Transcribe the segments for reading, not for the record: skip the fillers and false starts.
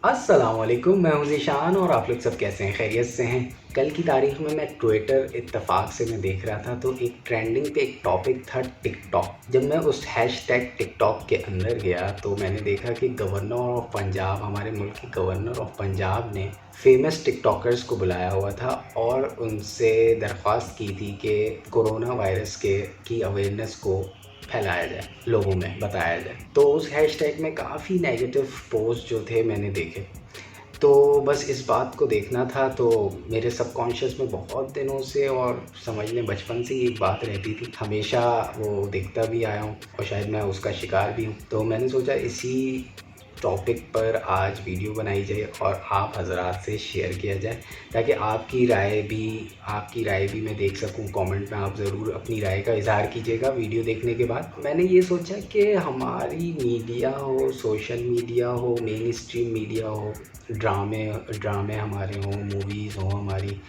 अस्सलाम वालेकुम, मैं हूं ज़ीशान और आप लोग सब कैसे हैं? खैरियत से हैं? कल की तारीख में मैं ट्विटर इत्तेफाक से मैं देख रहा था तो एक ट्रेंडिंग पे एक टॉपिक था टिकटॉक। जब मैं उस हैशटैग टिकटॉक के अंदर गया तो मैंने देखा कि गवर्नर ऑफ पंजाब, हमारे मुल्क के गवर्नर ऑफ पंजाब ने फेमस टिकटॉकर्स को बुलाया हुआ था और उनसे दरख्वास्त की थी कि कोरोना वायरस की अवेयरनेस को फैलाया जाए, लोगों में बताया जाए। तो उस हैशटैग में काफ़ी नेगेटिव पोस्ट जो थे मैंने देखे। तो बस इस बात को देखना था, तो मेरे सबकॉन्शियस में बहुत दिनों से और समझ लें बचपन से ही एक बात रहती थी, हमेशा वो देखता भी आया हूँ और शायद मैं उसका शिकार भी हूँ। तो मैंने सोचा इसी टॉपिक पर आज वीडियो बनाई जाए और आप हज़रात से शेयर किया जाए, ताकि आपकी राय भी मैं देख सकूं। कमेंट में आप ज़रूर अपनी राय का इज़हार कीजिएगा वीडियो देखने के बाद। मैंने ये सोचा कि हमारी मीडिया हो, सोशल मीडिया हो, मेन स्ट्रीम मीडिया हो, ड्रामे हमारे हों, मूवीज़ हों हमारी,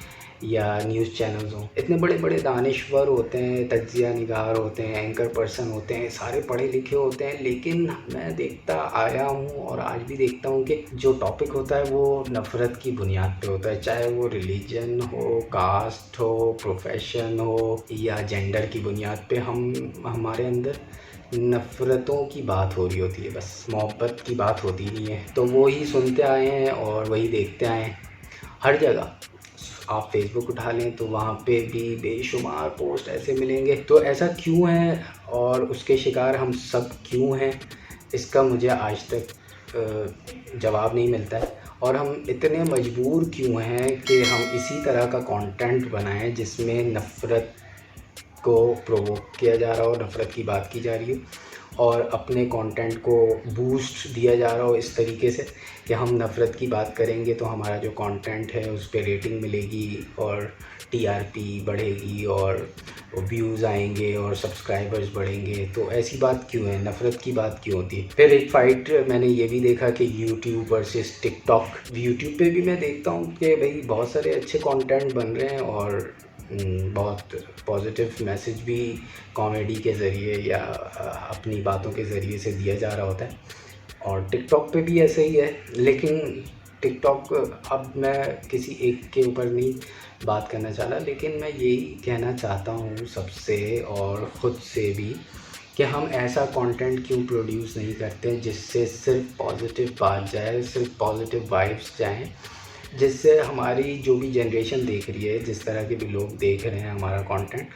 या न्यूज़ चैनल्स हों, इतने बड़े बड़े दानिश्वर होते हैं, तज्ज़िया निगार होते हैं, एंकर पर्सन होते हैं, सारे पढ़े लिखे होते हैं, लेकिन मैं देखता आया हूँ और आज भी देखता हूँ कि जो टॉपिक होता है वो नफ़रत की बुनियाद पे होता है। चाहे वो रिलीजन हो, कास्ट हो, प्रोफेशन हो या जेंडर की बुनियाद पे हमारे अंदर नफ़रतों की बात हो रही होती है, बस मोहब्बत की बात होती नहीं है। तो वो ही सुनते आए हैं और वही देखते आए हैं। हर जगह आप फेसबुक उठा लें तो वहाँ पे भी बेशुमार पोस्ट ऐसे मिलेंगे। तो ऐसा क्यों है और उसके शिकार हम सब क्यों हैं, इसका मुझे आज तक जवाब नहीं मिलता है। और हम इतने मजबूर क्यों हैं कि हम इसी तरह का कंटेंट बनाएं जिसमें नफ़रत को प्रोवोक किया जा रहा हो, नफ़रत की बात की जा रही हो और अपने कंटेंट को बूस्ट दिया जा रहा हो इस तरीके से कि हम नफ़रत की बात करेंगे तो हमारा जो कंटेंट है उस पे रेटिंग मिलेगी और टीआरपी बढ़ेगी और व्यूज़ आएंगे और सब्सक्राइबर्स बढ़ेंगे। तो ऐसी बात क्यों है, नफ़रत की बात क्यों होती है? फिर एक फ़ाइट मैंने ये भी देखा कि यूट्यूब वर्सेस टिकटॉक। यूट्यूब पे भी मैं देखता हूँ कि भाई बहुत सारे अच्छे कंटेंट बन रहे हैं और बहुत पॉजिटिव मैसेज भी कॉमेडी के ज़रिए या अपनी बातों के ज़रिए से दिया जा रहा होता है। और टिकटॉक पे भी ऐसे ही है, लेकिन टिकटॉक, अब मैं किसी एक के ऊपर नहीं बात करना चाह रहा, लेकिन मैं यही कहना चाहता हूँ सबसे और ख़ुद से भी कि हम ऐसा कंटेंट क्यों प्रोड्यूस नहीं करते जिससे सिर्फ पॉजिटिव बात जाए, सिर्फ पॉजिटिव वाइब्स जाएँ, जिससे हमारी जो भी जनरेशन देख रही है, जिस तरह के भी लोग देख रहे हैं हमारा कंटेंट,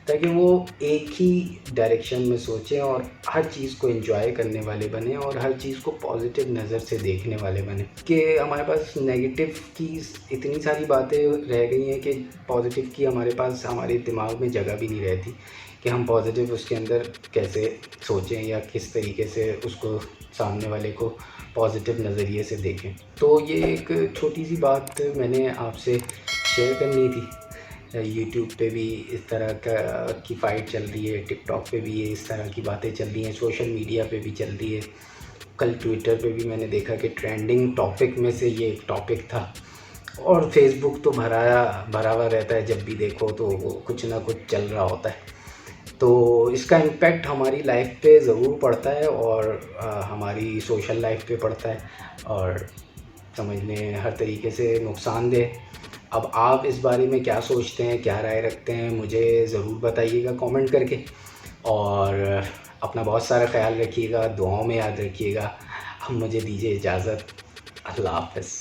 ताकि वो एक ही डायरेक्शन में सोचें और हर चीज़ को एंजॉय करने वाले बने और हर चीज़ को पॉजिटिव नज़र से देखने वाले बने। कि हमारे पास नेगेटिव की इतनी सारी बातें रह गई हैं कि पॉजिटिव की हमारे पास, हमारे दिमाग में जगह भी नहीं रहती कि हम पॉजिटिव उसके अंदर कैसे सोचें या किस तरीके से उसको सामने वाले को पॉजिटिव नज़रिए से देखें। तो ये एक छोटी सी बात मैंने आपसे शेयर करनी थी। यूट्यूब पे भी इस तरह की फ़ाइट चल रही है, टिकटॉक पे भी ये इस तरह की बातें चल रही हैं, सोशल मीडिया पे भी चल रही है। कल ट्विटर पे भी मैंने देखा कि ट्रेंडिंग टॉपिक में से ये एक टॉपिक था। और फेसबुक तो भरा हुआ रहता है, जब भी देखो तो वो कुछ ना कुछ चल रहा होता है। तो इसका इम्पेक्ट हमारी लाइफ पे ज़रूर पड़ता है और हमारी सोशल लाइफ पे पड़ता है और समझ लें हर तरीके से नुकसानदेह। अब आप इस बारे में क्या सोचते हैं, क्या राय रखते हैं, मुझे ज़रूर बताइएगा कमेंट करके। और अपना बहुत सारा ख्याल रखिएगा, दुआओं में याद रखिएगा। अब मुझे दीजिए इजाज़त। अल्लाह हाफ़िज़।